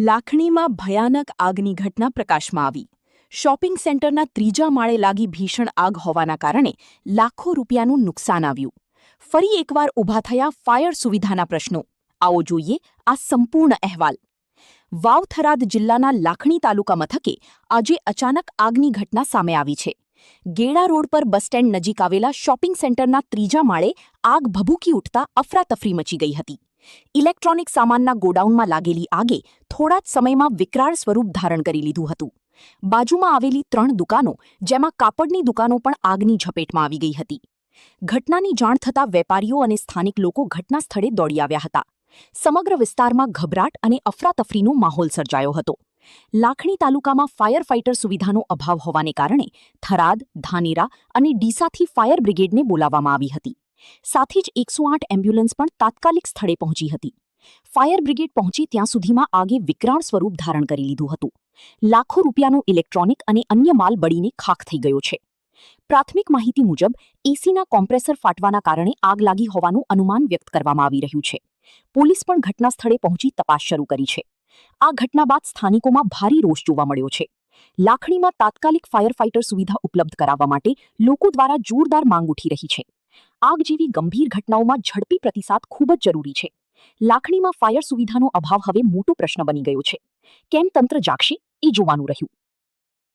લાખણીમાં ભયાનક આગની ઘટના પ્રકાશમાં આવી. શોપિંગ સેન્ટરના ત્રીજા માળે લાગી ભીષણ આગ હોવાના કારણે લાખો રૂપિયાનું નુકસાન આવ્યું. ફરી એકવાર ઊભા થયા ફાયર સુવિધાના પ્રશ્નો. આવો જોઈએ આ સંપૂર્ણ અહેવાલ. વાવ-થરાદ જિલ્લાના લાખણી તાલુકા મથકે આજે અચાનક આગની ઘટના સામે આવી છે. ગેડા રોડ પર બસ સ્ટેન્ડ નજીક આવેલા શોપિંગ સેન્ટરના ત્રીજા માળે આગ ભભૂકી ઉઠતા અફરાતફરી મચી ગઈ હતી. ઇલેક્ટ્રોનિક સામાનના ગોડાઉનમાં લાગેલી આગે થોડા જ સમયમાં વિકરાળ સ્વરૂપ ધારણ કરી લીધું હતું. બાજુમાં આવેલી 3 દુકાનો, જેમાં કાપડની દુકાનો પણ આગની ઝપેટમાં આવી ગઈ હતી. ઘટનાની જાણ થતાં વેપારીઓ અને સ્થાનિક લોકો ઘટના સ્થળે દોડી આવ્યા હતા. સમગ્ર વિસ્તારમાં ગભરાટ અને અફરાતફરીનો માહોલ સર્જાયો હતો. લાખણી તાલુકામાં ફાયર ફાઇટર સુવિધાનો અભાવ હોવાને કારણે થરાદ, ધાનેરા અને ડીસાથી ફાયર બ્રિગેડને બોલાવવામાં આવી હતી. સાથે જ 108 એમ્બ્યુલન્સ પણ તાત્કાલિક સ્થળે પહોંચી હતી. ફાયર બ્રિગેડ પહોંચી ત્યાં સુધીમાં આગે વિકરાળ સ્વરૂપ ધારણ કરી લીધું હતું. લાખો રૂપિયાનું ઇલેક્ટ્રોનિક અને અન્ય માલ બળીને ખાખ થઈ ગયો છે. પ્રાથમિક માહિતી મુજબ એસીના કોમ્પ્રેસર ફાટવાના કારણે આગ લાગી હોવાનું અનુમાન વ્યક્ત કરવામાં આવી રહ્યું છે. પોલીસ પણ ઘટના સ્થળે પહોંચી તપાસ શરૂ કરી છે. આ ઘટના બાદ સ્થાનિકોમાં ભારે રોષ જોવા મળ્યો છે. લાખણીમાં તાત્કાલિક ફાયર ફાઇટર સુવિધા ઉપલબ્ધ કરાવવા માટે લોકો દ્વારા જોરદાર માંગ ઉઠી રહી છે. આગ જેવી ગંભીર ઘટનાઓમાં ઝડપી પ્રતિસાદ ખૂબ જ જરૂરી છે. લાખણીમાં ફાયર સુવિધાનો અભાવ હવે મોટો પ્રશ્ન બની ગયો છે. કેમ તંત્ર જાગશે એ જોવાનું રહ્યું.